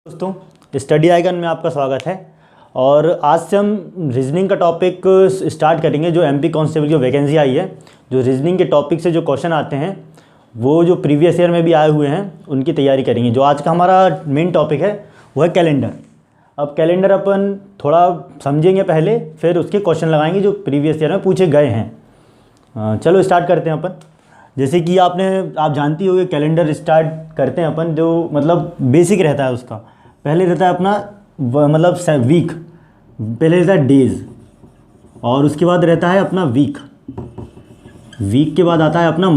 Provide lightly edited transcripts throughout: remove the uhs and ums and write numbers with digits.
दोस्तों, study icon में आपका स्वागत है। और आज से हम रीजनिंग का टॉपिक स्टार्ट करेंगे। जो एमपी कांस्टेबल की वैकेंसी आई है, जो रीजनिंग के टॉपिक से जो क्वेश्चन आते हैं वो जो प्रीवियस ईयर में भी आए हुए हैं उनकी तैयारी करेंगे। जो आज का हमारा मेन टॉपिक है वो है कैलेंडर। अब कैलेंडर अपन थोड़ा समझेंगे पहले, फिर उसके क्वेश्चन लगाएंगे जो प्रीवियस ईयर में पूछे गए हैं। चलो स्टार्ट करते हैं अपन। जैसे कि आप जानती होंगे कैलेंडर स्टार्ट करते हैं अपन, जो मतलब बेसिक रहता है उसका। पहले रहता है अपना मतलब वीक, पहले रहता है डेज, और उसके बाद रहता है अपना वीक के बाद आता है अपना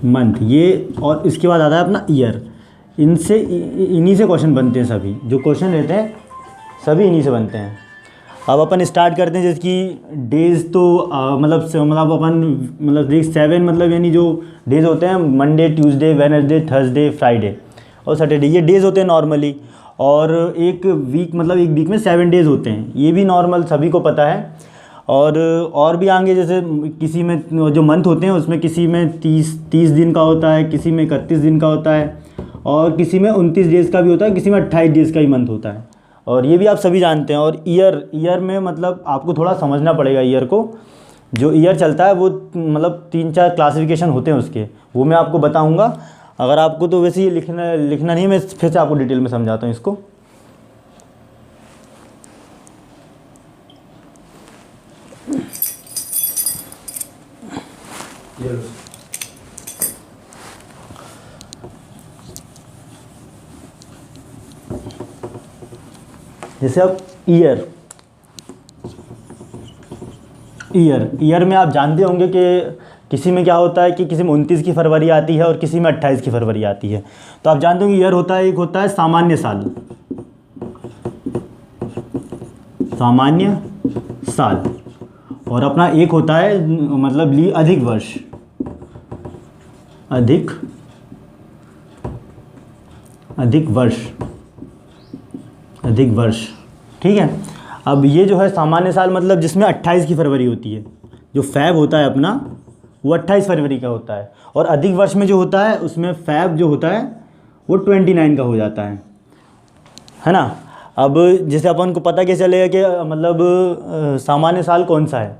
मंथ ये, और इसके बाद आता है अपना ईयर। इन्हीं से क्वेश्चन बनते हैं। सभी जो क्वेश्चन रहते हैं सभी इन्हीं से बनते हैं। अब अपन स्टार्ट करते हैं। जैसे कि डेज़ तो मतलब अपन वीक 7 मतलब यानी जो डेज़ होते हैं Monday, Tuesday, Wednesday, Thursday, Friday और सैटरडे, ये डेज़ होते हैं नॉर्मली। और एक वीक में 7 डेज़ होते हैं, ये भी नॉर्मल सभी को पता है। और भी आगे जैसे किसी में जो मंथ होते हैं उसमें किसी में 30 दिन का होता है, किसी में 31 दिन का होता है, और किसी में 29 डेज़ का भी होता है, किसी में 28 डेज़ का ही मंथ होता है। और ये भी आप सभी जानते हैं। और ईयर में मतलब आपको थोड़ा समझना पड़ेगा ईयर को। जो ईयर चलता है वो मतलब 3-4 क्लासिफिकेशन होते हैं उसके, वो मैं आपको बताऊंगा। अगर आपको तो वैसे ही लिखना नहीं, मैं फिर से आपको डिटेल में समझाता हूँ इसको। जैसे अब ईयर में आप जानते होंगे कि किसी में क्या होता है कि किसी में 29 की फरवरी आती है और किसी में 28 की फरवरी आती है। तो आप जानते होंगे ईयर होता है, एक होता है सामान्य साल, और अपना एक होता है मतलब अधिक वर्ष। ठीक है। अब ये जो है सामान्य साल मतलब जिसमें 28 की फरवरी होती है, जो फैब होता है अपना वो 28 फरवरी का होता है। और अधिक वर्ष में जो होता है उसमें फैब जो होता है वो 29 का हो जाता है ना। अब जैसे अपन को पता कैसे चलेगा कि मतलब सामान्य साल कौन सा है,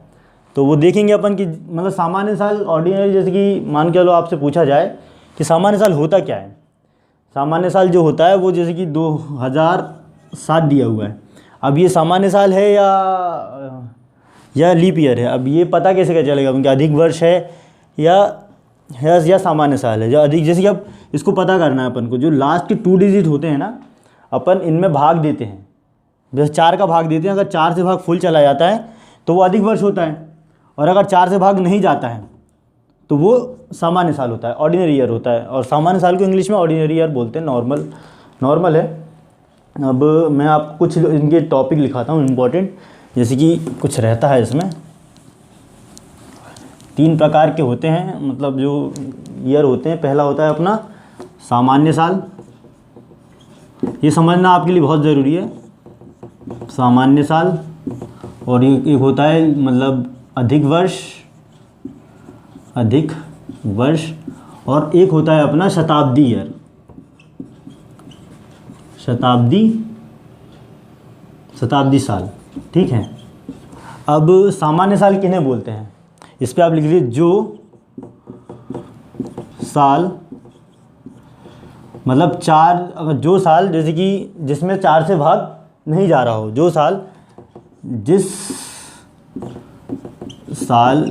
तो वो देखेंगे अपन कि मतलब सामान्य साल ऑर्डिनरी, जैसे कि मान के चलो आपसे पूछा जाए कि सामान्य साल होता क्या है। सामान्य साल जो होता है वो जैसे कि 2007 दिया हुआ है। अब ये सामान्य साल है या लीप ईयर है, अब ये पता कैसे चलेगा उनके अधिक वर्ष है या सामान्य साल है। जो अधिक, जैसे कि अब इसको पता करना है अपन को, जो लास्ट के 2 डिजिट होते हैं ना, अपन इनमें भाग देते हैं। जैसे 4 का भाग देते हैं, अगर 4 से भाग फुल चला जाता है तो वो अधिक वर्ष होता है, और अगर 4 से भाग नहीं जाता है तो वो सामान्य साल होता है, ऑर्डिनरी ईयर होता है। और सामान्य साल को इंग्लिश में ऑर्डिनरी ईयर बोलते हैं, नॉर्मल है। अब मैं आपको कुछ इनके टॉपिक लिखाता हूँ इम्पोर्टेंट। जैसे कि कुछ रहता है इसमें, 3 प्रकार के होते हैं मतलब जो ईयर होते हैं। पहला होता है अपना सामान्य साल, ये समझना आपके लिए बहुत ज़रूरी है, सामान्य साल। और एक होता है मतलब अधिक वर्ष, और एक होता है अपना शताब्दी ईयर, शताब्दी साल। ठीक है। अब सामान्य साल किन्हें बोलते हैं, इस पे आप लिख लीजिए। जो साल मतलब जो साल जैसे कि जिसमें 4 से भाग नहीं जा रहा हो, जो साल जिस साल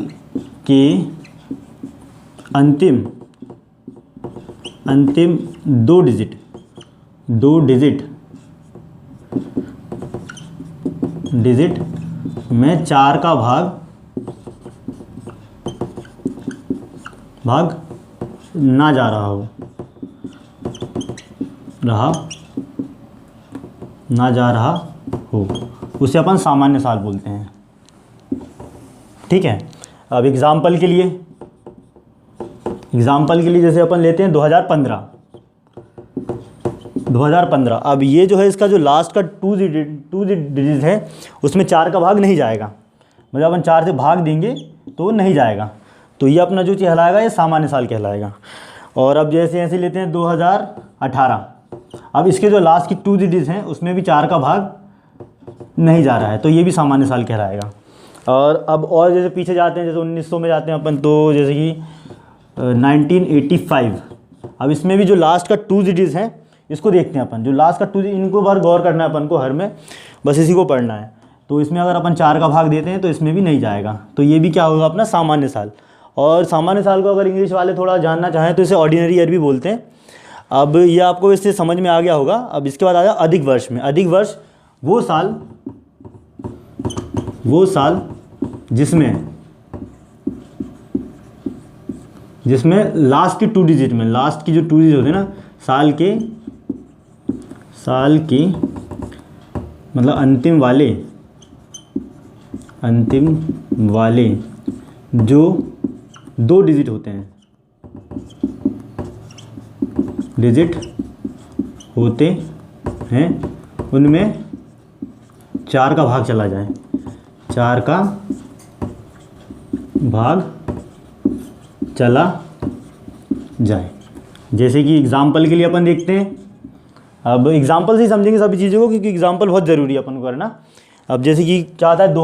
के अंतिम 2 डिजिट में 4 का भाग ना जा रहा हो, उसे अपन सामान्य साल बोलते हैं। ठीक है। अब एग्जाम्पल के लिए जैसे अपन लेते हैं 2015। अब ये जो है इसका जो लास्ट का 2 डिजिट है उसमें 4 का भाग नहीं जाएगा, मतलब अपन 4 से भाग देंगे तो नहीं जाएगा। तो ये अपना जो कहलाएगा ये सामान्य साल कहलाएगा। और अब जैसे ऐसे लेते हैं 18। अब इसके जो लास्ट की 2 डिजिट्स हैं उसमें भी 4 का भाग नहीं जा रहा है, तो ये भी सामान्य साल कहलाएगा। और अब और जैसे पीछे जाते हैं, जैसे 1900 में जाते हैं अपन, तो जैसे कि 1985। अब इसमें भी जो लास्ट का 2 डिजिट्स हैं इसको देखते हैं अपन। जो लास्ट का 2, इनको बार गौर करना है अपन को, हर में बस इसी को पढ़ना है। तो इसमें अगर अपन 4 का भाग देते हैं तो इसमें भी नहीं जाएगा, तो ये भी क्या होगा अपना सामान्य साल। और सामान्य साल को अगर इंग्लिश वाले थोड़ा जानना चाहें तो इसे ऑर्डिनरी ईयर भी बोलते हैं। अब ये आपको इससे समझ में आ गया होगा। अब इसके बाद आ जाए अधिक वर्ष में। अधिक वर्ष वो साल जिसमें लास्ट की 2 डिजिट में, लास्ट की जो 2 डिजिट होते हैं ना साल के मतलब अंतिम वाले जो 2 डिजिट होते हैं, उनमें 4 का भाग चला जाए, 4 का भाग चला जाए। जैसे कि एग्जाम्पल के लिए अपन देखते हैं। अब एग्जाम्पल से ही समझेंगे सभी चीज़ों को, क्योंकि एग्जाम्पल बहुत ज़रूरी है अपन को करना। अब जैसे कि क्या आता है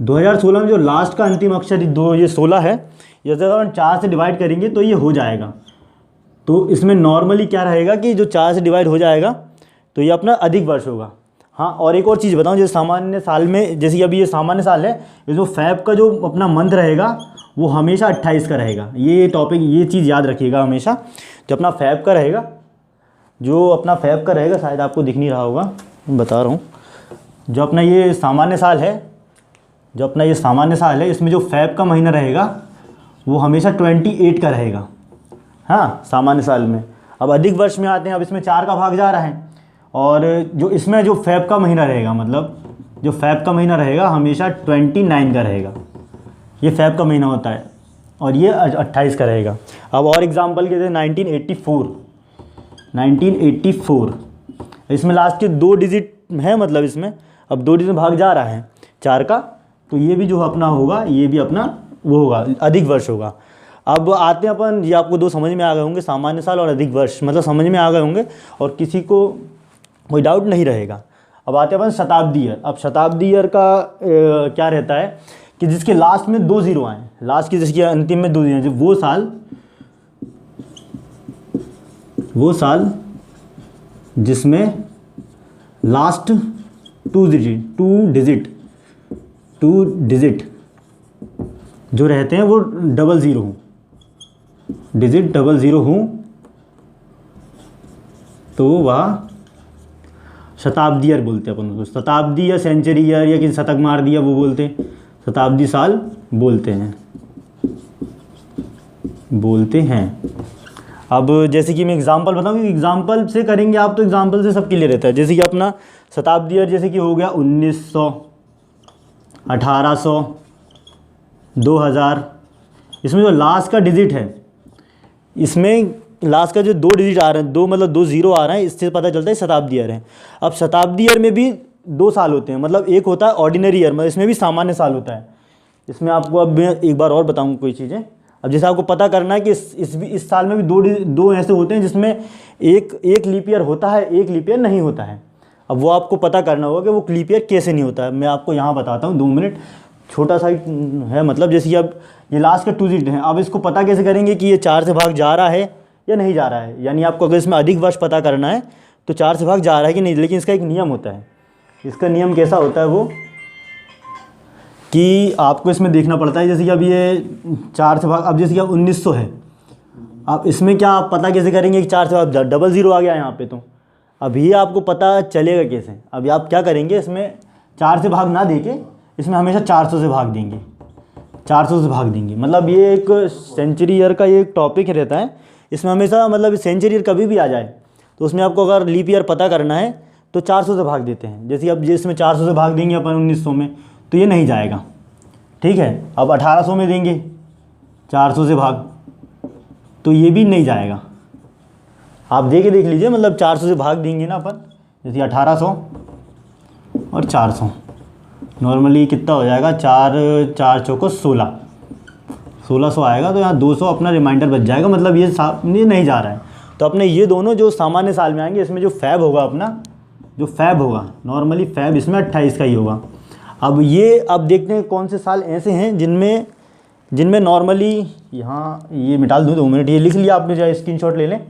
2016 में जो लास्ट का अंतिम अक्षर ये 16 है, जैसे अगर हम 4 से डिवाइड करेंगे तो ये हो जाएगा। तो इसमें नॉर्मली क्या रहेगा कि जो 4 से डिवाइड हो जाएगा तो ये अपना अधिक वर्ष होगा। हाँ, और एक और चीज़ बताऊँ, जैसे सामान्य साल में, जैसे कि अभी ये सामान्य साल है, ये जो फैब का जो अपना मंथ रहेगा वो हमेशा 28 का रहेगा। ये टॉपिक, ये चीज़ याद रखिएगा हमेशा। जो अपना फैब का रहेगा, शायद आपको दिख नहीं रहा होगा, मैं बता रहा हूँ। जो अपना ये सामान्य साल है, इसमें जो फैब का महीना रहेगा वो हमेशा 28 का रहेगा। हाँ, सामान्य साल में। अब अधिक वर्ष में आते हैं। अब इसमें 4 का भाग जा रहा है, और जो इसमें जो फैब का महीना रहेगा, मतलब जो फैब का महीना रहेगा हमेशा 29 का रहेगा। ये फैब का महीना होता है, और ये 28 का रहेगा। अब और एग्जांपल के थे 1984। इसमें लास्ट के 2 डिजिट है, मतलब इसमें अब 2 डिजिट में भाग जा रहा है 4 का, तो ये भी जो अपना होगा, ये भी अपना वो होगा, अधिक वर्ष होगा। अब आते हैं अपन, ये आपको 2 समझ में आ गए होंगे, सामान्य साल और अधिक वर्ष, मतलब समझ में आ गए होंगे और किसी को कोई डाउट नहीं रहेगा। अब आते हैं अपन शताब्दी ईयर। अब शताब्दी ईयर का क्या रहता है कि जिसके लास्ट में 2 जीरो आए, लास्ट की जिसके अंतिम में 2 जीरो, जो वो साल जिसमें लास्ट 2 डिजिट जो रहते हैं वो 00 हों, डिजिट 00 हों, तो वह शताब्दी ईयर बोलते हैं अपन उसको। शताब्दी या सेंचुरी ईयर या किसी शतक मार दिया वो बोलते हैं, शताब्दी साल बोलते हैं। अब जैसे कि मैं एग्जांपल बताऊँ, कि एग्जांपल से करेंगे आप तो एग्जांपल से सब क्लियर रहता है। जैसे कि अपना शताब्दी ईयर जैसे कि हो गया 1900, 1800, 2000। इसमें जो लास्ट का डिजिट है, इसमें लास्ट का जो 2 डिजिट आ रहे हैं, 2 मतलब 2 जीरो आ रहे हैं, इससे पता चलता है शताब्दी ईयर है। अब शताब्दी ईयर में भी 2 साल होते हैं, मतलब एक होता है ऑर्डिनरी ईयर, मतलब इसमें भी सामान्य साल होता है। इसमें आपको अब मैं एक बार और बताऊंगा कोई चीज़ें। अब जैसे आपको पता करना है कि इस साल में भी दो ऐसे होते हैं जिसमें एक लीप ईयर होता है, एक लीप ईयर नहीं होता है। अब वो आपको पता करना होगा कि वो लीप ईयर कैसे नहीं होता है। मैं आपको यहाँ बताता हूँ, 2 मिनट, छोटा सा है। मतलब जैसे कि अब ये लास्ट का 2 डिजिट है, अब इसको पता कैसे करेंगे कि ये 4 से भाग जा रहा है या नहीं जा रहा है। यानी आपको अगर इसमें अधिक वर्ष पता करना है तो 4 से भाग जा रहा है कि नहीं। लेकिन इसका एक नियम होता है। इसका नियम कैसा होता है वो, कि आपको इसमें देखना पड़ता है। जैसे कि अब ये 4 से भाग, अब जैसे कि अब 1900 है, अब इसमें क्या आप पता कैसे करेंगे कि 4 से भाग 00 आ गया यहाँ पे, तो अब ये आपको पता चलेगा कैसे। अब आप क्या करेंगे, इसमें 4 से भाग ना देके इसमें हमेशा 400 से भाग देंगे, 400 से भाग देंगे। मतलब ये एक सेंचुरी ईयर का ये एक टॉपिक रहता है। इसमें हमेशा मतलब सेंचुरी ईयर कभी भी आ जाए तो उसमें आपको अगर लीप ईयर पता करना है तो 400 से भाग देते हैं। जैसे अब जिसमें 400 से भाग देंगे अपन 1900 में, तो ये नहीं जाएगा, ठीक है। अब 1800 में देंगे 400 से भाग, तो ये भी नहीं जाएगा। आप देख लीजिए, मतलब 400 से भाग देंगे ना अपन, जैसे 1800 और 400, नॉर्मली कितना हो जाएगा, 4 चौको 1600 आएगा। तो यहाँ 200 अपना रिमाइंडर बच जाएगा, मतलब ये नहीं जा रहा है। तो अपने ये दोनों जो सामान्य साल में आएंगे, इसमें जो फैब होगा अपना, जो फैब होगा नॉर्मली फैब इसमें 28 का ही होगा। अब ये अब देखते हैं कौन से साल ऐसे हैं जिनमें नॉर्मली, यहाँ ये मिटा दूँ 2 मिनट, ये लिख लिया आपने, चाहे स्क्रीनशॉट ले लें।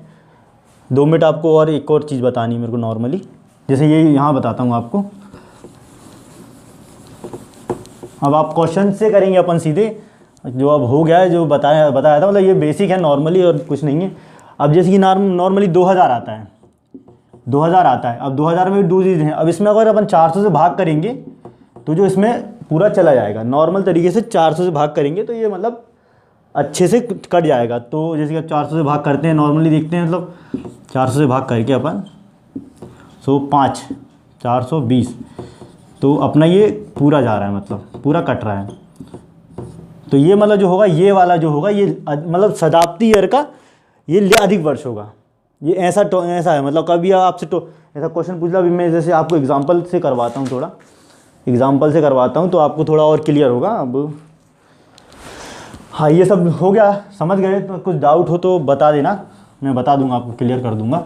2 मिनट आपको और एक और चीज़ बतानी है मेरे को नॉर्मली, जैसे ये यहाँ बताता हूँ आपको। अब आप क्वेश्चन से करेंगे अपन सीधे, जो अब हो गया है, जो बताया था, मतलब ये बेसिक है नॉर्मली और कुछ नहीं है। अब जैसे कि नॉर्मली 2000 आता है, 2000 आता है। अब 2000 में भी 2 चीज़ें हैं। अब इसमें अगर अपन 400 से भाग करेंगे तो जो इसमें पूरा चला जाएगा, नॉर्मल तरीके से 400 से भाग करेंगे तो ये मतलब अच्छे से कट जाएगा। तो जैसे कि 400 से भाग करते हैं, नॉर्मली देखते हैं, मतलब 400 से भाग करके अपन 5 420, तो अपना ये पूरा जा रहा है, मतलब पूरा कट रहा है। तो ये मतलब जो होगा, ये वाला जो होगा, ये मतलब शताब्दी ईयर का ये अधिक वर्ष होगा। ये ऐसा है, मतलब कभी आपसे ऐसा क्वेश्चन पूछ ला, अभी मैं जैसे आपको एग्जांपल से करवाता हूँ, थोड़ा एग्जांपल से करवाता हूँ तो आपको थोड़ा और क्लियर होगा। अब हाँ, ये सब हो गया, समझ गए? तो कुछ डाउट हो तो बता देना, मैं बता दूंगा आपको, क्लियर कर दूंगा।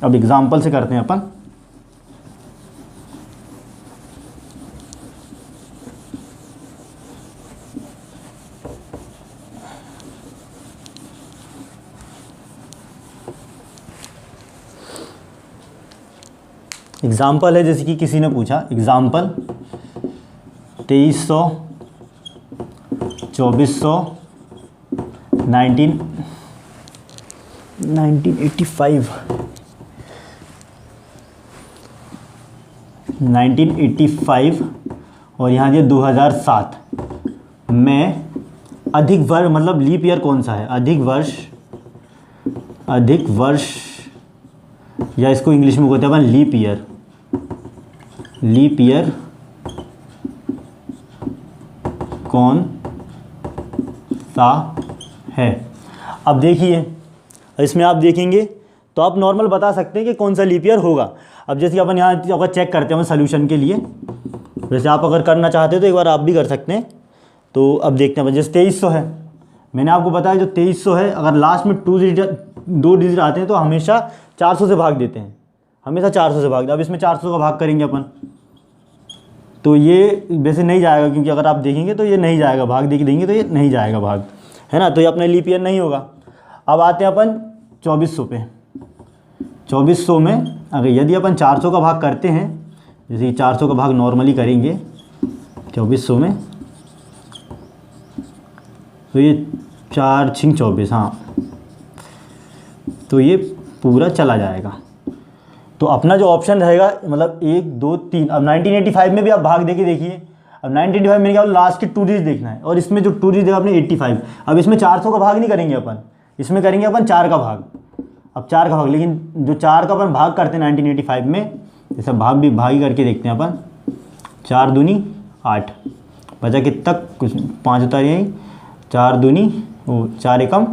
अब एग्जांपल से करते हैं अपन। एग्जाम्पल है, जैसे कि किसी ने पूछा एग्जाम्पल 2300, 2400, 1985 और यहाँ ये 2007 में अधिक वर्ष, मतलब लीप ईयर कौन सा है? अधिक वर्ष, या इसको इंग्लिश में कहते हैं अपन लीप ईयर। लीप ईयर कौन सा है? अब देखिए, इसमें आप देखेंगे तो आप नॉर्मल बता सकते हैं कि कौन सा लीप ईयर होगा। अब जैसे अपन यहाँ अगर चेक करते हैं सोल्यूशन के लिए, वैसे आप अगर करना चाहते हैं तो एक बार आप भी कर सकते हैं। तो अब देखते हैं, जैसे 2300 है, मैंने आपको बताया जो 2300 है, अगर लास्ट में 2 डिजिट आते हैं तो हमेशा 400 से भाग देते हैं, हमेशा 400 से भाग देते हैं। अब इसमें 400 का भाग करेंगे अपन, तो ये वैसे नहीं जाएगा, क्योंकि अगर आप देखेंगे तो ये नहीं जाएगा, भाग देंगे तो ये नहीं जाएगा भाग, है ना, तो ये अपने लीप ईयर नहीं होगा। अब आते हैं अपन 2400 पे। 2400 में अगर यदि अपन 400 का भाग करते हैं, जैसे 400 का भाग नॉर्मली करेंगे 2400 में, तो ये 4 6 24, हाँ, तो ये पूरा चला जाएगा। तो अपना जो ऑप्शन रहेगा, मतलब 1 2 3। अब 1985 में भी आप भाग देके देखिए। अब 1985 में क्या लास्ट के 2 डिजिट देखना है, और इसमें जो 2 डिजिट देगा अपने 85। अब इसमें 400 का भाग नहीं करेंगे अपन, इसमें करेंगे अपन 4 का भाग। अब 4 का भाग, लेकिन जो 4 का अपन भाग करते हैं 1985 में, जैसे भाग भी भागी करके देखते हैं अपन। 4 दूनी 8, बचा कितना, कुछ 5 होता है, 4 दूनी 4 एकम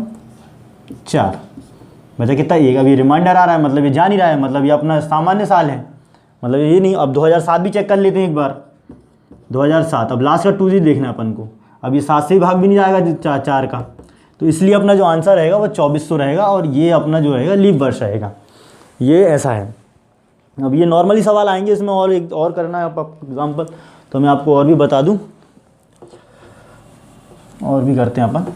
4, बचा कितना 1। अभी रिमाइंडर आ रहा है, मतलब ये जा नहीं रहा है, मतलब ये अपना सामान्य साल है, मतलब ये नहीं। अब 2007 भी चेक कर लेते हैं एक बार, 2007। अब लास्ट का 2 डिजिट देखना है अपन को। अब ये 7 से ही भाग भी नहीं जाएगा 4 का, तो इसलिए अपना जो आंसर रहेगा वो 2400 रहेगा, और ये अपना जो रहेगा लीप वर्ष रहेगा। ये ऐसा है। अब ये नॉर्मली सवाल आएंगे, इसमें और एक और करना है आप एग्जाम्पल, तो मैं आपको और भी बता दूं, और भी करते हैं अपन।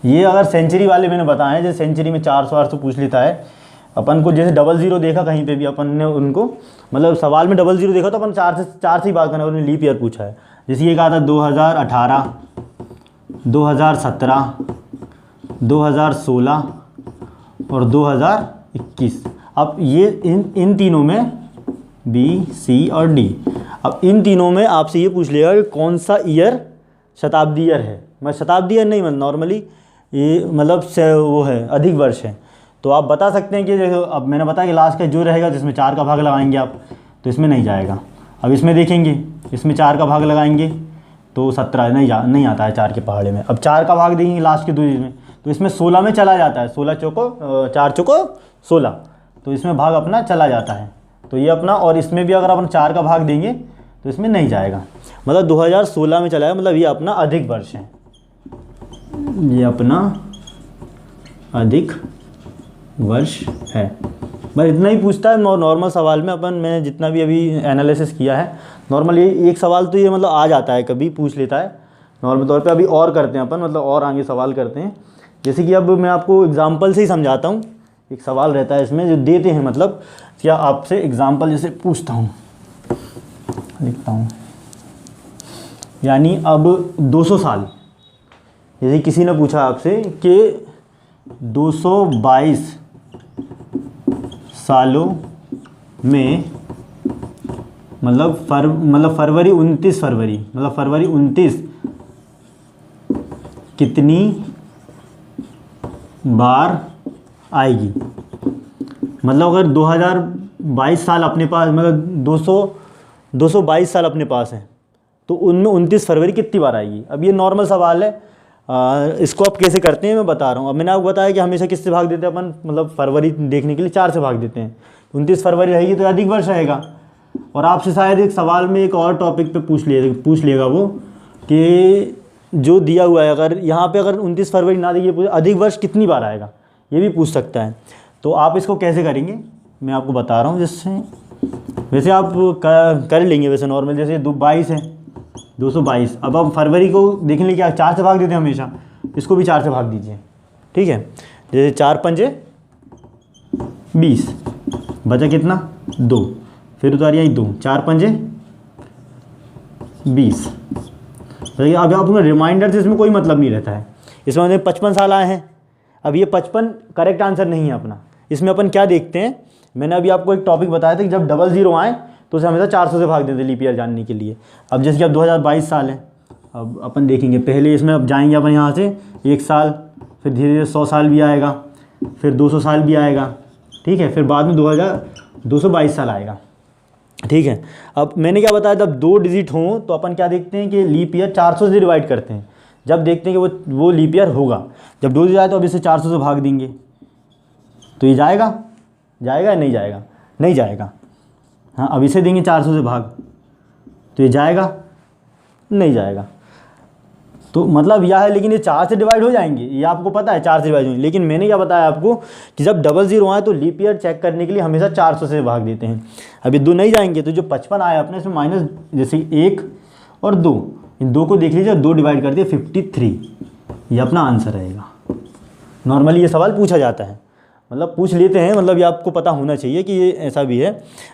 ये अगर सेंचुरी वाले मैंने बताए हैं, जैसे सेंचुरी में 400 800 पूछ लेता है अपन को, जैसे 00 देखा कहीं पे भी अपन ने उनको, मतलब सवाल में 00 देखा तो अपन 4 से ही बात करना, उन्होंने लीप ईयर पूछा है। जैसे ये कहा था 2018, 2017, 2016 और 2021। अब ये इन तीनों में बी सी और डी, अब इन तीनों में आपसे ये पूछ लेगा कि कौन सा ईयर शताब्दी ईयर है। मैं शताब्दी ईयर नहीं, मतलब नॉर्मली ये मतलब वो है, अधिक वर्ष है। तो आप बता सकते हैं कि जैसे अब मैंने बताया कि लास्ट का जो रहेगा जिसमें 4 का भाग लगाएंगे आप, तो इसमें नहीं जाएगा। अब इसमें देखेंगे, इसमें 4 का भाग लगाएंगे तो 17 नहीं आता है 4 के पहाड़े में। अब 4 का भाग देंगे लास्ट के 2 में, तो इसमें 16 में चला जाता है। 16 चौको 4 चौको 16, तो इसमें भाग अपना चला जाता है। तो ये अपना, और इसमें भी अगर अपन 4 का भाग देंगे तो इसमें नहीं जाएगा, मतलब 2016 में चला है, मतलब ये अपना अधिक वर्ष है। ये अपना अधिक वर्ष है। बस इतना ही पूछता है नॉर्मल सवाल में। मैंने जितना भी अभी एनालिसिस किया है नॉर्मल, ये एक सवाल तो ये मतलब आ जाता है, कभी पूछ लेता है नॉर्मल तौर पे। अभी और करते हैं अपन, मतलब और आगे सवाल करते हैं। जैसे कि अब मैं आपको एग्जांपल से ही समझाता हूँ। एक सवाल रहता है इसमें जो देते हैं, मतलब क्या आपसे एग्जांपल जैसे पूछता हूँ, लिखता हूँ, यानी अब 200 साल, जैसे किसी ने पूछा आपसे कि 222 सालों में मतलब फरवरी 29 कितनी बार आएगी। मतलब अगर 2022 साल अपने पास, मतलब 222 साल अपने पास हैं, तो उनमें 29 फरवरी कितनी बार आएगी। अब ये नॉर्मल सवाल है, इसको आप कैसे करते हैं मैं बता रहा हूँ। अब मैंने आपको बताया कि हमेशा किससे भाग देते हैं अपन, मतलब फरवरी देखने के लिए 4 से भाग देते हैं। 29 फरवरी रहेगी तो अधिक वर्ष रहेगा। और आपसे शायद एक सवाल में एक और टॉपिक पे पूछ लिएगा वो, कि जो दिया हुआ है, अगर यहाँ पे अगर 29 फरवरी ना देखिए अधिक वर्ष कितनी बार आएगा, ये भी पूछ सकता है। तो आप इसको कैसे करेंगे मैं आपको बता रहा हूँ। जिससे वैसे आप कर लेंगे वैसे नॉर्मल, जैसे 22 है, 222। अब आप फरवरी को देखने लिए क्या 4 से भाग देते हैं हमेशा, इसको भी 4 से भाग दीजिए, ठीक है। जैसे 4 पंजे 20, बचा कितना 2, फिर उतारिए 2, 4 पंजे 20। तो अब आप रिमाइंडर से इसमें कोई मतलब नहीं रहता है। इसमें हमें 55 साल आए हैं। अब ये 55 करेक्ट आंसर नहीं है अपना। इसमें अपन क्या देखते हैं, मैंने अभी आपको एक टॉपिक बताया था कि जब 00 आए तो उसे हमेशा 400 से भाग देते लीप ईयर जानने के लिए। अब जैसे कि अब 2022 साल है, अब अपन देखेंगे पहले इसमें, अब जाएंगे अपन यहाँ से 1 साल, फिर धीरे धीरे 100 साल भी आएगा, फिर 200 साल भी आएगा, ठीक है, फिर बाद में 222 साल आएगा, ठीक है। अब मैंने क्या बताया, जब 2 डिजिट हों तो अपन क्या देखते हैं कि लीप ईयर 400 से डिवाइड करते हैं। जब देखते हैं कि वो लीप ईयर होगा, जब 2 डिजिट आए तो अब इसे 400 से भाग देंगे, तो ये जाएगा या नहीं जाएगा, नहीं जाएगा। हाँ, अब इसे देंगे 400 से भाग, तो ये जाएगा, नहीं जाएगा। तो मतलब यह है, लेकिन ये 4 से डिवाइड हो जाएंगे, ये आपको पता है 4 से डिवाइड होंगे। लेकिन मैंने क्या बताया आपको कि जब 00 आए तो लीप ईयर चेक करने के लिए हमेशा 400 से भाग देते हैं। अब ये 2 नहीं जाएंगे, तो जो 55 आया अपने इसमें माइनस, जैसे 1 और 2, इन 2 को देख लीजिए, 2 डिवाइड कर दिए 53, ये अपना आंसर रहेगा। नॉर्मली ये सवाल पूछा जाता है, मतलब पूछ लेते हैं, मतलब ये आपको पता होना चाहिए कि ये ऐसा भी है।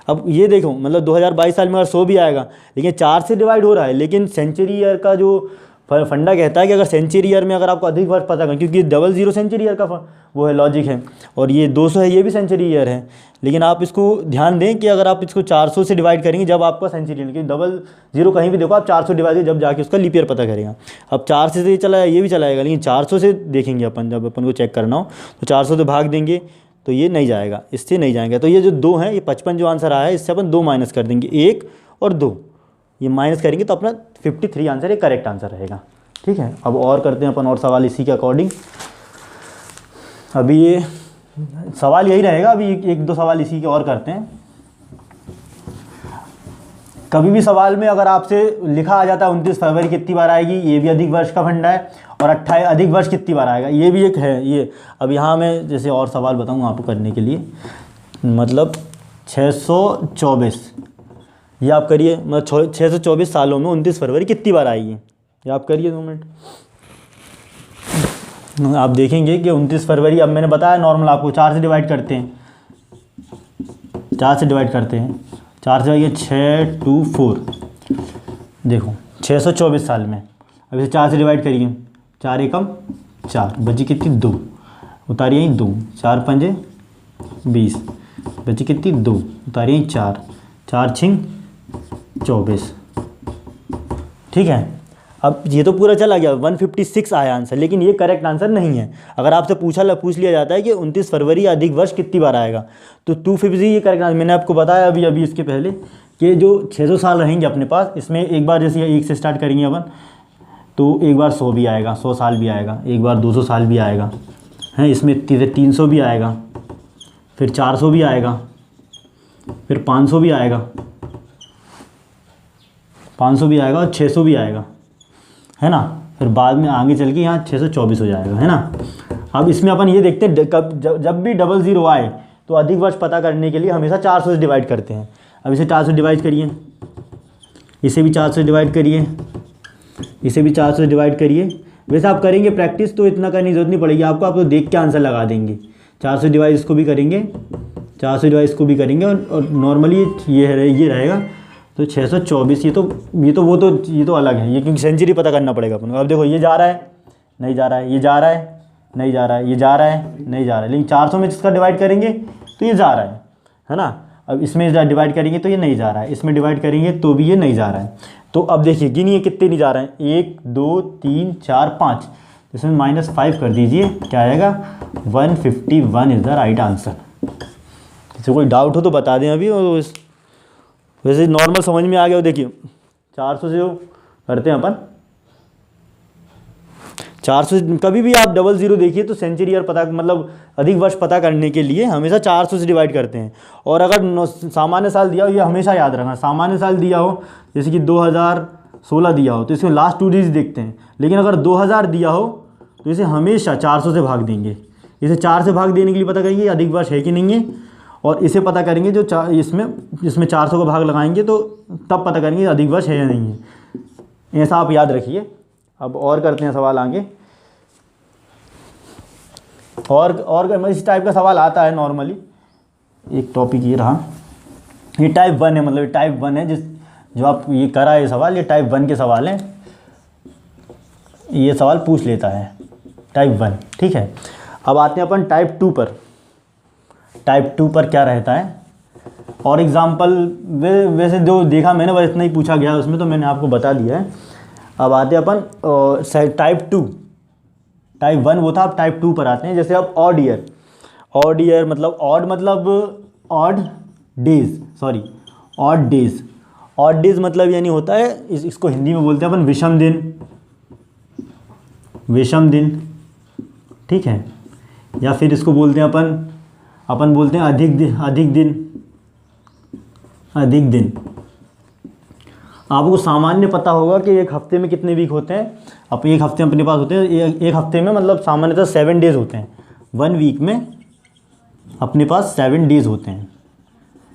अब ये देखो, मतलब 2022 साल में अगर 100 भी आएगा, लेकिन 4 से डिवाइड हो रहा है, लेकिन सेंचुरी ईयर का जो फंडा कहता है कि अगर सेंचुरी ईयर में अगर आपको अधिक वर्ष पता करें, क्योंकि 00 सेंचुरी ईयर का वो है, लॉजिक है, और ये 200 है, ये भी सेंचुरी ईयर है। लेकिन आप इसको ध्यान दें कि अगर आप इसको 400 से डिवाइड करेंगे जब आपका सेंचुरी ईयर, क्योंकि 00 कहीं भी देखो आप 400 डिवाइड जब जाके उसका लीप ईयर पता करेगा। अब 4 से ये चला, ये भी चलाएगा, लेकिन 400 से देखेंगे अपन, जब अपन को चेक करना हो तो 400 से भाग देंगे, तो ये नहीं जाएगा, इससे नहीं जाएगा। तो ये जो 2 है, ये 55 जो आंसर आया है, इससे अपन 2 माइनस कर देंगे, 1 और 2, ये माइनस करेंगे तो अपना 53 आंसर, ये करेक्ट आंसर रहेगा, ठीक है। अब और करते हैं अपन और सवाल इसी के अकॉर्डिंग। अभी ये सवाल यही रहेगा, अभी 1-2 सवाल इसी के और करते हैं। कभी भी सवाल में अगर आपसे लिखा आ जाता है 29 फरवरी कितनी बार आएगी, ये भी अधिक वर्ष का फंडा है, और 28 अधिक वर्ष कितनी बार आएगा, ये भी एक है। ये अब यहाँ मैं जैसे और सवाल बताऊँगा आपको करने के लिए, मतलब 624, ये आप करिए, मतलब 624 सालों में 29 फरवरी कितनी बार आएगी, ये आप करिए 2 मिनट। आप देखेंगे कि 29 फरवरी, अब मैंने बताया नॉर्मल आपको 4 से डिवाइड करते हैं, 4 से डिवाइड करते हैं, 4 से आइए 6 2 4, देखो 624 साल में, अब इसे 4 से डिवाइड करिए, 4 एकम 4, बची कितनी 2, उतारिए 2, 4 पंजे 20, बची कितनी 2, उतारिए 4, 4 छिंग 24, ठीक है। अब ये तो पूरा चला गया, 156 आया आंसर, लेकिन ये करेक्ट आंसर नहीं है। अगर आपसे पूछ लिया जाता है कि 29 फरवरी अधिक वर्ष कितनी बार आएगा, तो 250 ये करेक्ट आंसर। मैंने आपको बताया अभी इसके पहले कि जो 600 साल रहेंगे अपने पास, इसमें एक बार जैसे 1 से स्टार्ट करेंगे अपन, तो एक बार 100 भी आएगा, 100 साल भी आएगा, एक बार 200 साल भी आएगा, हैं इसमें 300 भी आएगा, फिर 400 भी आएगा, फिर 500 भी आएगा, 500 भी आएगा, और 600 भी आएगा, है ना। फिर बाद में आगे चल के यहाँ 624 हो जाएगा, है ना। अब इसमें अपन ये देखते हैं जब भी 00 आए तो अधिक वर्ष पता करने के लिए हमेशा 400 से डिवाइड करते हैं। अब इसे 400 डिवाइड करिए, इसे भी 400 डिवाइड करिए, इसे भी 400 डिवाइड करिए। वैसे आप करेंगे प्रैक्टिस तो इतना करने की जरूरत नहीं पड़ेगी आपको, आप तो देख के आंसर लगा देंगे। 400 डिवाइड इसको भी करेंगे, 400 डिवाइड इसको भी करेंगे, और नॉर्मली ये रहेगा तो 624। ये तो अलग है ये, क्योंकि सेंचुरी पता करना पड़ेगा अपन को। अब देखो ये जा रहा है, नहीं जा रहा है, ये जा रहा है, नहीं जा रहा है, ये जा रहा है, नहीं जा रहा है, लेकिन 400 में जिसका डिवाइड करेंगे तो ये जा रहा है ना। अब इसमें डिवाइड करेंगे तो ये नहीं जा रहा है, इसमें डिवाइड करेंगे तो भी ये नहीं जा रहा है। तो अब देखिए गिनिए कितने नहीं जा रहे हैं, 1 2 3 4 5, इसमें -5 कर दीजिए, क्या आएगा 151 इज़ द राइट आंसर। किसी कोई डाउट हो तो बता दें अभी। और वैसे नॉर्मल समझ में आ गया हो। देखिए 400 से जो करते हैं अपन, 400 कभी भी आप 00 देखिए तो सेंचुरी ईयर पता, मतलब अधिक वर्ष पता करने के लिए हमेशा 400 से डिवाइड करते हैं। और अगर सामान्य साल दिया हो, ये हमेशा याद रखना, सामान्य साल दिया हो जैसे कि 2016 दिया हो तो इसमें लास्ट 2 डिजिट देखते हैं। लेकिन अगर 2000 दिया हो तो इसे हमेशा 400 से भाग देंगे। इसे 4 से भाग देने के लिए पता करेंगे अधिक वर्ष है कि नहीं है, और इसे पता करेंगे जो इसमें 400 का भाग लगाएंगे तो तब पता करेंगे अधिक वर्ष है या नहीं है। ऐसा आप याद रखिए। अब और करते हैं सवाल आगे। और इस टाइप का सवाल आता है नॉर्मली। एक टॉपिक ये रहा, ये टाइप 1 है, मतलब ये टाइप 1 है जो आप ये करा है सवाल, ये टाइप 1 के सवाल हैं। ये सवाल पूछ लेता है टाइप 1, ठीक है। अब आते हैं अपन टाइप 2 पर। टाइप 2 पर क्या रहता है, और एग्जाम्पल वैसे जो देखा मैंने बस इतना ही पूछा गया उसमें, तो मैंने आपको बता दिया है। अब आते हैं अपन टाइप 2। टाइप 1 वो था, अब टाइप 2 पर आते हैं। जैसे अब ऑड ईयर, ऑड ईयर मतलब odd days, sorry odd days. Odd days मतलब यानी होता है, इसको हिंदी में बोलते हैं अपन विषम दिन, विषम दिन, ठीक है। या फिर इसको बोलते हैं अपन बोलते हैं अधिक दिन, अधिक दिन, अधिक दिन। आपको सामान्य पता होगा कि एक हफ्ते में कितने वीक होते हैं। अब एक हफ्ते अपने पास होते हैं, एक हफ्ते में मतलब सामान्यतः 7 डेज होते हैं। 1 वीक में अपने पास 7 डेज होते हैं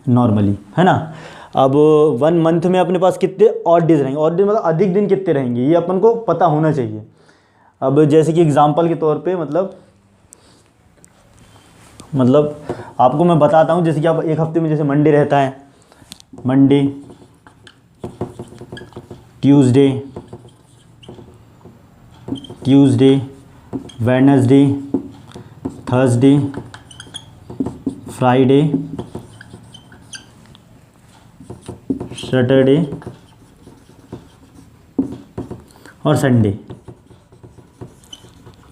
नॉर्मली, है ना। अब 1 मंथ में अपने पास कितने ऑड डेज रहेंगे, ऑड डेज मतलब अधिक दिन कितने रहेंगे, ये अपन को पता होना चाहिए। अब जैसे कि एग्जांपल के तौर पे मतलब आपको मैं बताता हूँ। जैसे कि आप एक हफ्ते में जैसे मंडे रहता है, Monday, Tuesday, Wednesday, Thursday, Friday, Saturday और संडे,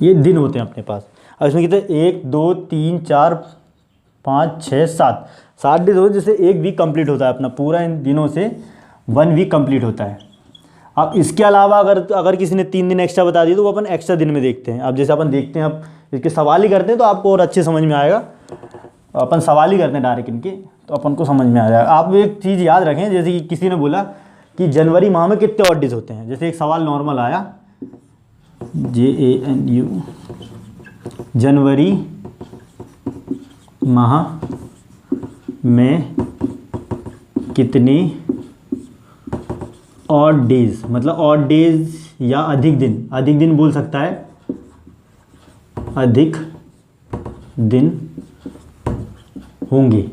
ये दिन होते हैं अपने पास। अब इसमें कितने 1 2 3 4 5 6 7 डेज होते हैं, जैसे एक वीक कंप्लीट होता है अपना पूरा। इन दिनों से 1 वीक कंप्लीट होता है। अब इसके अलावा अगर किसी ने 3 दिन एक्स्ट्रा बता दिए तो वो अपन एक्स्ट्रा दिन में देखते हैं। अब जैसे अपन देखते हैं, अब इसके सवाल ही करते हैं तो आपको और अच्छे समझ में आएगा। अपन सवाल ही करते हैं डायरेक्ट इनके, तो अपन को समझ में आ जाएगा। आप एक चीज़ याद रखें, जैसे कि किसी ने बोला कि जनवरी माह में कितने ऑड डेज होते हैं। जैसे एक सवाल नॉर्मल आया, JANU, जनवरी माह में कितनी ऑड डेज, मतलब ऑड डेज या अधिक दिन, अधिक दिन बोल सकता है, अधिक दिन होंगे।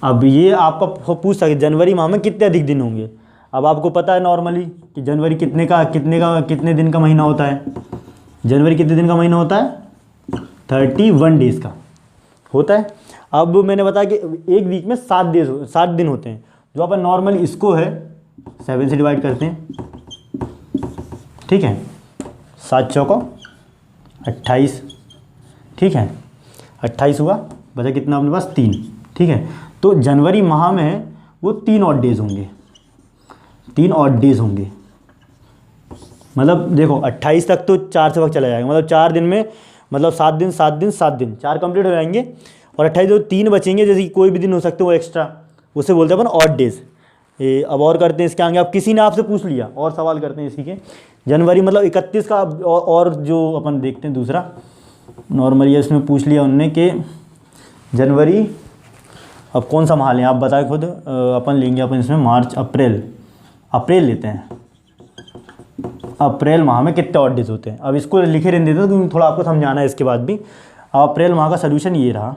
अब ये आपका पूछ सकते जनवरी माह में कितने अधिक दिन होंगे। अब आपको पता है नॉर्मली कि जनवरी कितने दिन का महीना होता है। जनवरी कितने दिन का महीना होता है, 31 डेज़ का होता है। अब मैंने बताया कि एक वीक में 7 दिन होते हैं, जो अपन नॉर्मली इसको है 7 से डिवाइड करते हैं, ठीक है। 7 चौको 28, ठीक है, 28 हुआ, बचा कितना अपने पास 3, ठीक है। तो जनवरी माह में है वो 3 ऑड डेज होंगे, 3 ऑड डेज होंगे। मतलब देखो 28 तक तो 4 से वक्त चला जाएगा, मतलब 4 दिन में मतलब 7 दिन 7 दिन 7 दिन 4 कंप्लीट हो जाएंगे। और 28 जो 3 बचेंगे, जैसे कि कोई भी दिन हो सकते हैं वो एक्स्ट्रा, उसे बोलते हैं अपन ऑड डेज। अब और करते हैं इसके आगे। अब किसी ने आपसे पूछ लिया, और सवाल करते हैं इसी के। जनवरी मतलब 31 का, और जो अपन देखते हैं दूसरा नॉर्मली इसमें पूछ लिया उनने कि जनवरी अब कौन सा माह लें, आप बताएं खुद। अपन लेंगे अपन इसमें मार्च अप्रैल लेते हैं। अप्रैल माह में कितने ऑड डेज होते हैं? अब इसको लिखे रहने देते हैं क्योंकि थोड़ा आपको समझाना है इसके बाद भी। अब अप्रैल माह का सोल्यूशन ये रहा।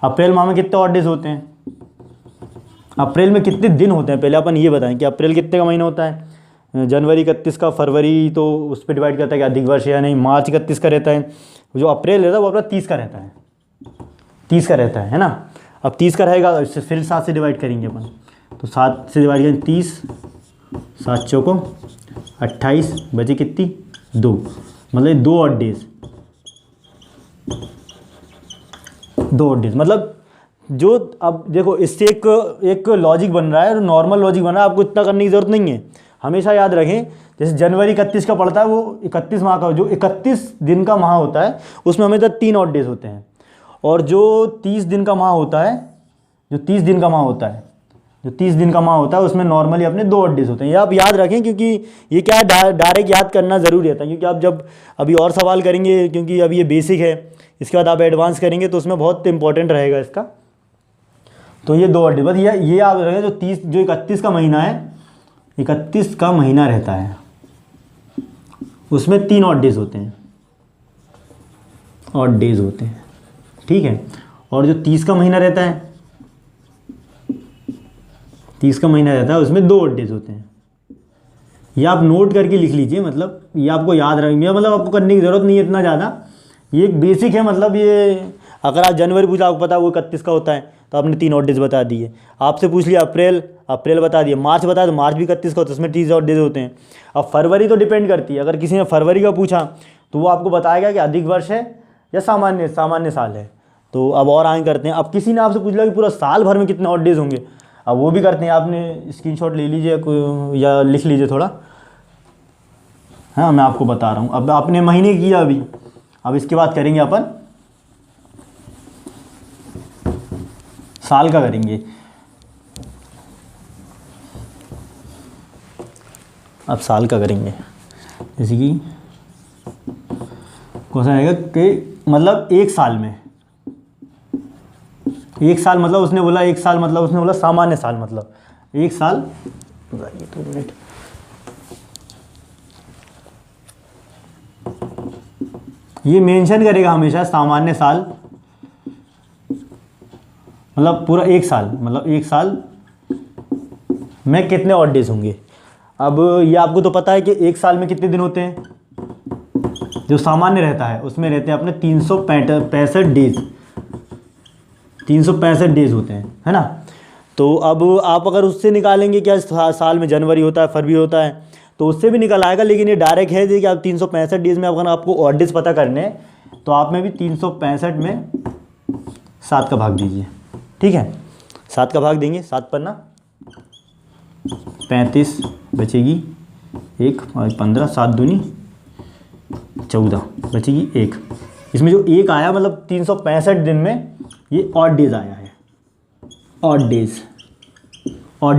अप्रैल माह में कितने ऑड डेज होते हैं? अप्रैल में कितने दिन होते हैं? पहले अपन ये बताएं कि अप्रैल कितने का महीना होता है। जनवरी 31 का, फरवरी तो उस पर डिवाइड करता है कि अधिक वर्ष या नहीं। मार्च 31 का रहता है, जो अप्रैल रहता है वो अपना 30 का रहता है, 30 का रहता है ना। अब 30 का रहेगा, इससे फिर 7 से डिवाइड करेंगे अपन, तो 7 से डिवाइड करेंगे 30, 7 चौको 28, बचे कितनी 2, मतलब 2 ऑड डेज, 2 ऑड डेज मतलब जो। अब देखो इससे एक लॉजिक बन रहा है, नॉर्मल लॉजिक बन रहा है, आपको इतना करने की ज़रूरत नहीं है। हमेशा याद रखें, जैसे जनवरी 31 का पड़ता है वो 31 माह का, जो 31 दिन का माह होता है उसमें हमेशा 3 ऑड डेज होते हैं। और जो 30 दिन का माह होता है, जो 30 दिन का माह होता है, जो 30 दिन का माह होता है उसमें नॉर्मली अपने 2 ऑड डेज होते हैं। ये आप याद रखें, क्योंकि ये क्या है, डायरेक्ट याद करना ज़रूरी रहता है। क्योंकि आप जब अभी और सवाल करेंगे, क्योंकि अभी ये बेसिक है, इसके बाद आप एडवांस करेंगे तो उसमें बहुत इंपॉर्टेंट रहेगा इसका। तो ये 2 ऑड डेज, बस ये याद रखें। जो 31 का महीना है, 31 का महीना रहता है, उसमें 3 ऑड डेज होते हैं, ऑड डेज होते हैं, ठीक है। और जो 30 का महीना रहता है, 30 का महीना रहता है उसमें 2 ऑड डेज होते हैं। ये आप नोट करके लिख लीजिए, मतलब ये आपको याद रखेंगे, मतलब आपको करने की ज़रूरत नहीं है इतना ज़्यादा, ये एक बेसिक है। मतलब ये अगर आप जनवरी पूछा, आपको पता है वो 31 का होता है तो आपने 3 ऑड डेज बता दिए। आपसे पूछ लिया अप्रैल बता दिया, मार्च बता तो मार्च भी 31 का होता है, उसमें 30 ऑड डेज होते हैं। अब फरवरी तो डिपेंड करती है, अगर किसी ने फरवरी का पूछा तो वो आपको बताएगा कि अधिक वर्ष है या सामान्य साल है। तो अब और आगे करते हैं। अब किसी ने आपसे पूछ लिया कि पूरा साल भर में कितने ऑड डेज होंगे, अब वो भी करते हैं। आपने स्क्रीनशॉट ले लीजिए या लिख लीजिए थोड़ा, हाँ मैं आपको बता रहा हूँ। अब आपने महीने किया अभी, अब इसके बाद करेंगे अपन साल का करेंगे। अब साल का करेंगे, जैसे कि क्वेश्चन आएगा कि मतलब एक साल में, एक साल मतलब उसने बोला, एक साल मतलब उसने बोला सामान्य साल, मतलब एक साल, तो मिनट, ये मेंशन करेगा हमेशा सामान्य साल, मतलब पूरा एक साल, मतलब एक साल में कितने ऑड डेज होंगे। अब ये आपको तो पता है कि एक साल में कितने दिन होते हैं, जो सामान्य रहता है उसमें रहते हैं अपने 365 डेज, 365 डेज होते हैं, है ना। तो अब आप अगर उससे निकालेंगे क्या साल में जनवरी होता है, फरवरी होता है, तो उससे भी निकल आएगा। लेकिन ये डायरेक्ट है कि आप 365 डेज में अगर आपको ऑड डेज पता करने हैं तो आप में भी 365 में 7 का भाग दीजिए, ठीक है। 7 का भाग देंगे, 7 पन्ना 35, बचेगी 1, 15, 7 दूनी 14, बचेगी 1। इसमें जो 1 आया मतलब 365 दिन में ये ऑड डेज आया है। ऑड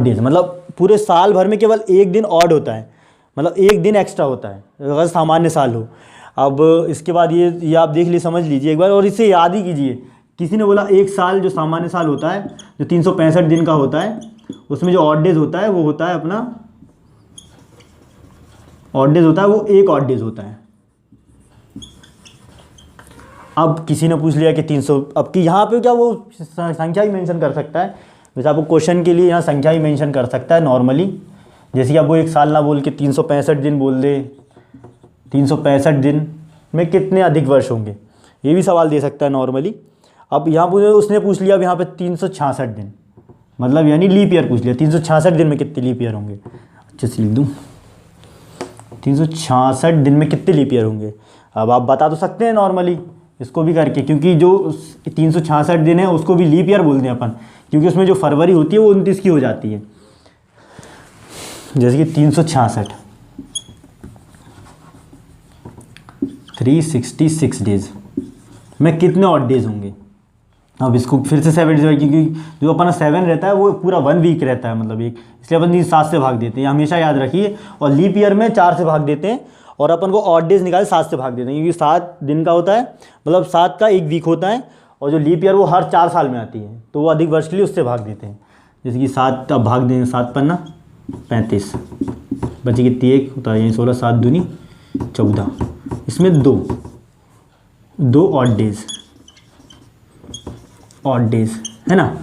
डेज मतलब पूरे साल भर में केवल एक दिन ऑड होता है, मतलब एक दिन एक्स्ट्रा होता है अगर सामान्य साल हो। अब इसके बाद ये आप देख लीजिए, समझ लीजिए एक बार, और इसे याद ही कीजिए। किसी ने बोला एक साल जो सामान्य साल होता है, जो 365 दिन का होता है, उसमें जो ऑड डेज होता है वो होता है अपना, ऑड डेज होता है वो 1 ऑड डेज होता है। अब किसी ने पूछ लिया कि 300, अब कि यहाँ पे क्या वो संख्या ही मेंशन कर सकता है, जैसे आपको क्वेश्चन के लिए यहाँ संख्या ही मेंशन कर सकता है नॉर्मली। जैसे कि आप वो एक साल ना बोल के 365 दिन बोल दे, 365 दिन में कितने अधिक वर्ष होंगे, ये भी सवाल दे सकता है नॉर्मली। अब यहाँ पर उसने पूछ लिया अब यहाँ पे 366 दिन, मतलब यानी लीप ईयर पूछ लिया, 366 दिन में कितने लीप ईयर होंगे। अच्छे से लिख दूँ, 366 दिन में कितने लीप ईयर होंगे। अब आप बता तो सकते हैं नॉर्मली इसको भी करके, क्योंकि जो 366 दिन है उसको भी लीप ईयर बोलते हैं अपन, क्योंकि उसमें जो फरवरी होती है वो 29 की हो जाती है। जैसे कि 366 366 डेज में कितने ऑड डेज होंगे, अब इसको फिर से 7 डिवाइड, क्योंकि जो अपना 7 रहता है वो पूरा 1 वीक रहता है, मतलब एक, इसलिए अपन 7 से भाग देते हैं, हमेशा याद रखिए। और लीप ईयर में 4 से भाग देते हैं, और अपन को ऑड डेज निकाल 7 से भाग देते हैं, क्योंकि 7 दिन का होता है, मतलब 7 का 1 वीक होता है, और जो लीप ईयर वो हर 4 साल में आती है, तो वो अधिक वर्ष के लिए उससे भाग देते हैं। जैसे कि 7 अब भाग देंगे, 7 पन्ना 35, बची कितनी 1 होता है, यही 16, 7 दूनी 14, इसमें दो ऑड डेज है ना।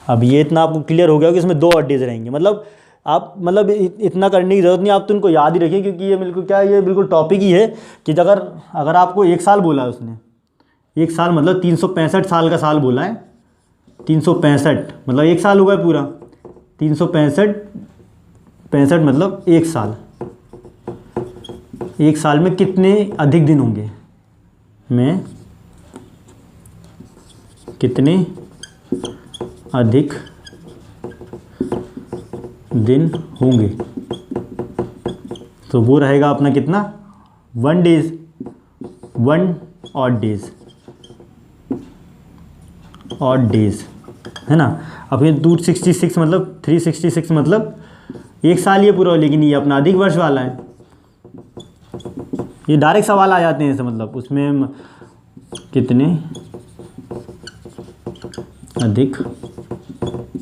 अब ये इतना आपको क्लियर हो गया कि इसमें 2 ऑड डेज रहेंगे, मतलब आप मतलब इतना करने की ज़रूरत नहीं, आप तो इनको याद ही रखिए, क्योंकि ये बिल्कुल क्या, ये बिल्कुल टॉपिक ही है कि अगर आपको 1 साल बोला है उसने, 1 साल मतलब 365 साल का साल बोला है, 365 मतलब 1 साल हुआ है पूरा, 365 मतलब 1 साल, 1 साल में कितने अधिक दिन होंगे, में कितने अधिक दिन होंगे, तो वो रहेगा अपना कितना 1 डेज, 1 ऑड डेज है ना। अब ये 266 मतलब 366 मतलब 1 साल ये पूरा, लेकिन ये अपना अधिक वर्ष वाला है। ये डायरेक्ट सवाल आ जाते हैं ऐसे, मतलब उसमें कितने अधिक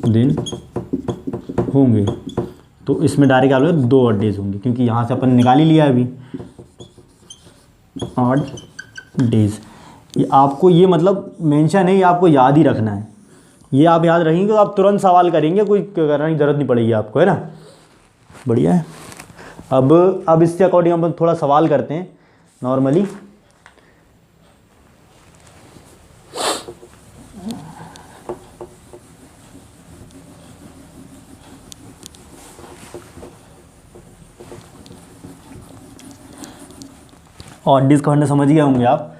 दिन होंगे, तो इसमें डायरेक्ट आप 2 ऑड डेज होंगे, क्योंकि यहाँ से अपन निकाल ही लिया है अभी ऑड डेज। ये आपको ये मतलब मेंशन है, ये आपको याद ही रखना है, ये आप याद रखेंगे तो आप तुरंत सवाल करेंगे, कोई करने की ज़रूरत नहीं पड़ेगी आपको, है ना। बढ़िया है। अब इससे अकॉर्डिंग हम थोड़ा सवाल करते हैं नॉर्मली। ऑड डेज का समझ गए होंगे आप।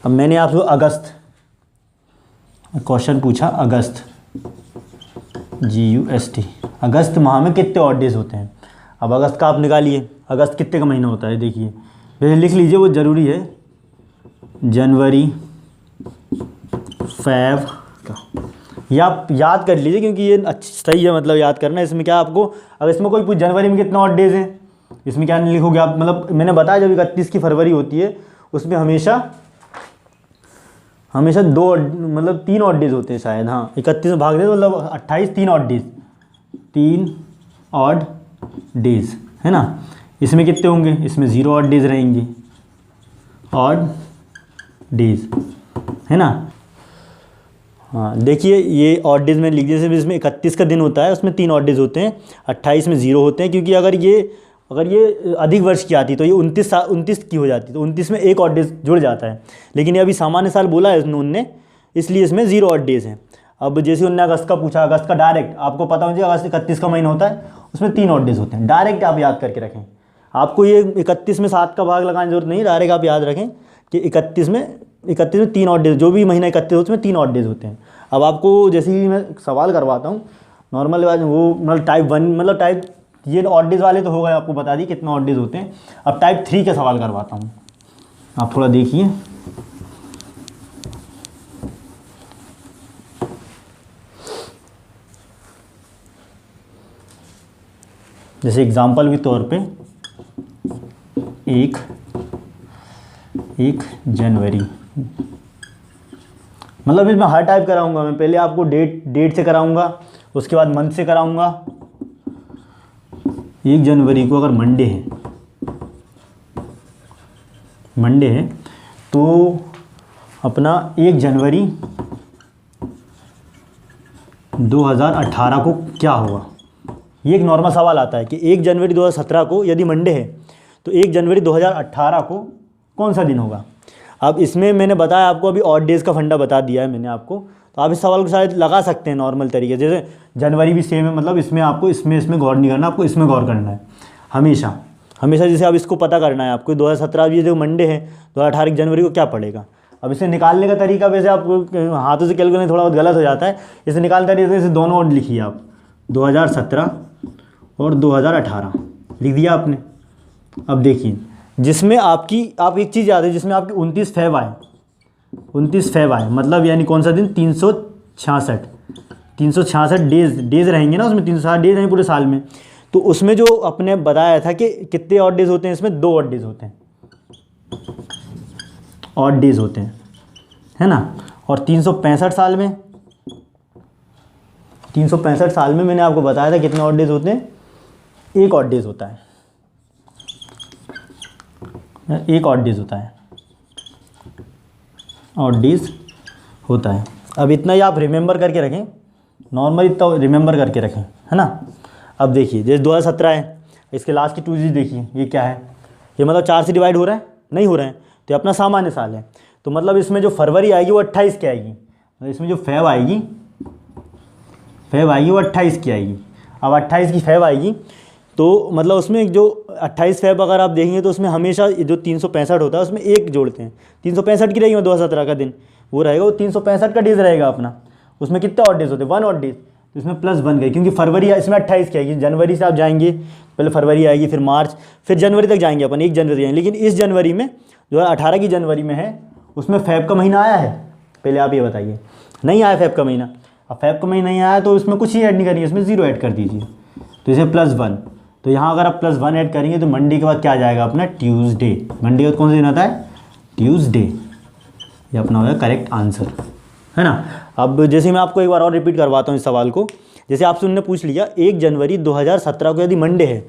अब मैंने आपसे अगस्त क्वेश्चन पूछा, अगस्त GUST, अगस्त माह में कितने ऑड डेज होते हैं। अब अगस्त का आप निकालिए, अगस्त कितने का महीना होता है, देखिए वैसे लिख लीजिए, वो ज़रूरी है। जनवरी, फेब का, ये आप याद कर लीजिए, क्योंकि ये सही है, मतलब याद करना। इसमें क्या आपको, अगर इसमें कोई पूछ जनवरी में कितने ऑड डेज हैं, इसमें क्या नहीं लिखोगे आप, मतलब मैंने बताया जब 31 की फरवरी होती है उसमें हमेशा 2 मतलब 3 ऑड डेज होते हैं शायद, हाँ 31 में भाग दे तो मतलब 28, 3 ऑड डेज है ना। इसमें कितने होंगे, इसमें 0 ऑड डेज रहेंगे, ऑड डेज है ना। हाँ देखिए, ये ऑड डेज में लिख दिए, इसमें 31 का दिन होता है, उसमें 3 ऑड डेज होते हैं, 28 में 0 होते हैं, क्योंकि अगर ये अधिक वर्ष की आती तो ये 29 की हो जाती, तो 29 में 1 ऑड डेज जुड़ जाता है, लेकिन ये अभी सामान्य साल बोला है उन्होंने, इसलिए इसमें 0 ऑड डेज हैं। अब जैसे उन्होंने अगस्त का पूछा, अगस्त का डायरेक्ट आपको पता होना चाहिए, अगस्त 31 का महीना होता है, उसमें 3 ऑड डेज होते हैं, डायरेक्ट आप याद करके रखें। आपको ये 31 में 7 का भाग लगाने की जरूरत नहीं, डायरेक्ट आप याद रखें कि 31 में 3 ऑड डेज, जो भी महीना 31 होता है उसमें 3 ऑड डेज होते हैं। अब आपको जैसे ही मैं सवाल करवाता हूँ नॉर्मल वो मतलब टाइप 1 मतलब टाइप, ये ऑड डेज वाले तो हो गए, आपको बता दी कितना ऑड डेज होते हैं। अब टाइप 3 के सवाल करवाता हूँ, आप थोड़ा देखिए। जैसे एग्जाम्पल के तौर पे 1 जनवरी, मतलब इसमें हर टाइप कराऊंगा मैं, पहले आपको डेट से कराऊंगा, उसके बाद मंथ से कराऊंगा। 1 जनवरी को अगर मंडे है तो अपना 1 जनवरी 2018 को क्या होगा। ये एक नॉर्मल सवाल आता है कि 1 जनवरी 2017 को यदि मंडे है तो 1 जनवरी 2018 को कौन सा दिन होगा। अब इसमें मैंने बताया आपको, अभी ऑड डेज़ का फंडा बता दिया है मैंने आपको, तो आप इस सवाल को शायद लगा सकते हैं नॉर्मल तरीके से। जैसे जनवरी भी सेम है, मतलब इसमें आपको इसमें गौर नहीं करना, आपको इसमें गौर करना है हमेशा। जैसे अब इसको पता करना है आपको, 2017 भी जो मंडे है 2018 जनवरी को क्या पड़ेगा। अब इसे निकालने का तरीका वैसे आप हाथों से कैलकुलेट थोड़ा बहुत गलत हो जाता है, इसे निकालने तरीके से दोनों ऑड लिखिए आप, 2017 और 2018 लिख दिया आपने। अब देखिए जिसमें आप एक चीज़ याद है, जिसमें आपकी 29 फेब आए, 29 फेब आए, मतलब यानी कौन सा दिन, 366 डेज रहेंगे ना उसमें, 360 डेज रहेंगे पूरे साल में। तो उसमें जो अपने बताया था कि कितने ऑड डेज होते हैं इसमें, 2 ऑड डेज होते हैं, ऑड डेज होते हैं, है ना। और 365 साल में, 365 साल में मैंने आपको बताया था कितने ऑड डेज होते हैं, 1 ऑड डेज होता है, 1 ऑड डेज होता है, ऑड डेज होता है। अब इतना ही आप रिमेंबर करके रखें, नॉर्मली इतना रिमेंबर करके रखें, है ना। अब देखिए जैसे 2017 है, इसके लास्ट की 2 डिजिट देखिए, ये क्या है, ये मतलब 4 से डिवाइड हो रहा है, नहीं हो रहा है, तो ये अपना सामान्य साल है। तो मतलब इसमें जो फरवरी आएगी वो 28 की आएगी, मतलब इसमें जो फेब आएगी वो 28 की आएगी। अब 28 की फेब आएगी तो मतलब उसमें जो 28 फेब अगर आप देखेंगे तो उसमें हमेशा जो 365 होता है उसमें 1 जोड़ते हैं, 365 की रहेगी 2017 का दिन वो रहेगा, वो 365 का डेज रहेगा अपना। उसमें कितने ऑड डेज होते हैं, 1 ऑड डेज, तो इसमें +1 गई, क्योंकि फरवरी इसमें 28 की आएगी। जनवरी से आप जाएंगे, पहले फरवरी आएगी, फिर मार्च, फिर जनवरी तक जाएंगे अपन, 1 जनवरी जाएंगे। लेकिन इस जनवरी में जो है 18 की जनवरी में है, उसमें फेब का महीना आया है, पहले आप ये बताइए, नहीं आया फेब का महीना। अब फेब का महीना नहीं आया तो इसमें कुछ ही ऐड नहीं करिए, इसमें 0 ऐड कर दीजिए, तो इसे +1। तो यहाँ अगर आप +1 ऐड करेंगे तो मंडे के बाद क्या आ जाएगा अपना, ट्यूसडे। मंडे के बाद कौन सा दिन आता है, ट्यूसडे, ये अपना होगा करेक्ट आंसर, है ना। अब जैसे मैं आपको एक बार और रिपीट करवाता हूँ इस सवाल को। जैसे आपसे उन्होंने पूछ लिया 1 जनवरी 2017 को यदि मंडे है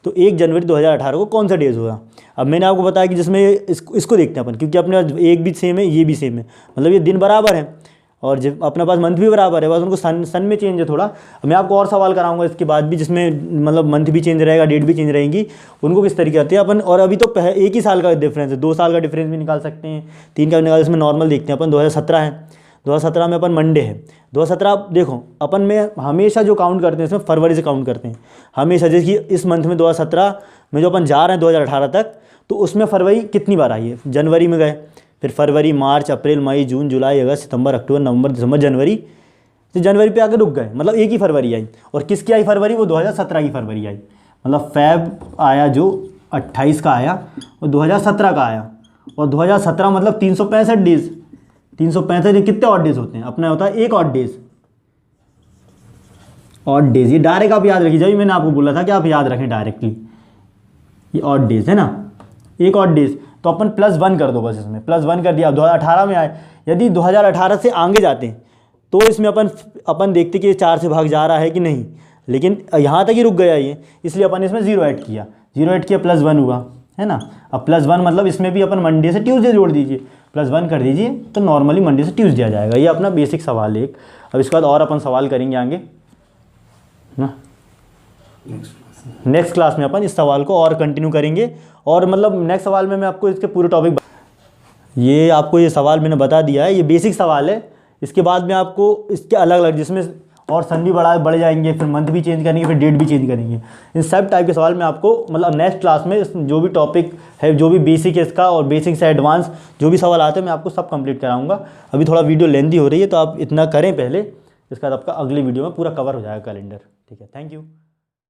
तो 1 जनवरी 2018 को कौन सा डेज होगा। अब मैंने आपको बताया कि जिसमें इसको देखते हैं अपन, क्योंकि अपने एक भी सेम है, ये भी सेम है, मतलब ये दिन बराबर है और जब अपने पास मंथ भी बराबर है, बस उनको सन में चेंज है थोड़ा। मैं आपको और सवाल कराऊंगा इसके बाद भी, जिसमें मतलब मंथ भी चेंज रहेगा, डेट भी चेंज रहेंगी, उनको किस तरीके आते हैं अपन। और अभी तो एक ही साल का डिफरेंस है, 2 साल का डिफरेंस भी निकाल सकते हैं, 3 का भी निकाल। इसमें नॉर्मल देखते हैं अपन, 2017 है, 2017 में अपन मंडे है, 2017 देखो अपन में हमेशा जो काउंट करते हैं इसमें फरवरी से काउंट करते हैं हमेशा। जैसे कि इस मंथ में 2017 में जो अपन जा रहे हैं 2018 तक, तो उसमें फरवरी कितनी बार आई है, जनवरी में गए, फिर फरवरी, मार्च, अप्रैल, मई, जून, जुलाई, अगस्त, सितंबर, अक्टूबर, नवंबर, दिसंबर, जनवरी, तो जनवरी पे आकर रुक गए, मतलब एक ही फरवरी आई। और किसकी आई फरवरी, वो 2017 की फरवरी आई। मतलब फेब आया जो 28 का आया, वो 2017 का आया। और 2017 मतलब 365 डेज, 365 दिन कितने ऑड डेज होते हैं, अपना होता है 1 ऑड डेज, ऑड डेज। ये डायरेक्ट आप याद रखिए, जब मैंने आपको बोला था कि आप याद रखें डायरेक्टली, ये ऑड डेज है ना, 1 ऑड डेज। तो अपन +1 कर दो, बस इसमें +1 कर दिया। 2018 में आए, यदि 2018 से आगे जाते हैं तो इसमें अपन देखते कि ये 4 से भाग जा रहा है कि नहीं, लेकिन यहाँ तक ही रुक गया ये, इसलिए अपन इसमें 0 ऐड किया, 0 ऐड किया, +1 हुआ, है ना। अब +1 मतलब इसमें भी अपन मंडे से ट्यूसडे जोड़ दीजिए, +1 कर दीजिए, तो नॉर्मली मंडे से ट्यूसडे आ जाएगा। ये अपना बेसिक सवाल है एक। अब इसके बाद और अपन सवाल करेंगे आगे ना, नेक्स्ट क्लास में अपन इस सवाल को और कंटिन्यू करेंगे। और मतलब नेक्स्ट सवाल में मैं आपको इसके पूरे टॉपिक, ये आपको ये सवाल मैंने बता दिया है, ये बेसिक सवाल है। इसके बाद में आपको इसके अलग अलग, जिसमें और सन भी बढ़ जाएंगे, फिर मंथ भी चेंज करेंगे, फिर डेट भी चेंज करेंगे। इन सब टाइप के सवाल में आपको मतलब नेक्स्ट क्लास में जो भी टॉपिक है, जो भी बेसिक है इसका और बेसिक से एडवांस जो भी सवाल आते हैं, मैं आपको सब कंप्लीट कराऊंगा। अभी थोड़ा वीडियो लेंथी हो रही है, तो आप इतना करें पहले, इसके बाद आपका अगली वीडियो में पूरा कवर हो जाएगा कैलेंडर। ठीक है, थैंक यू।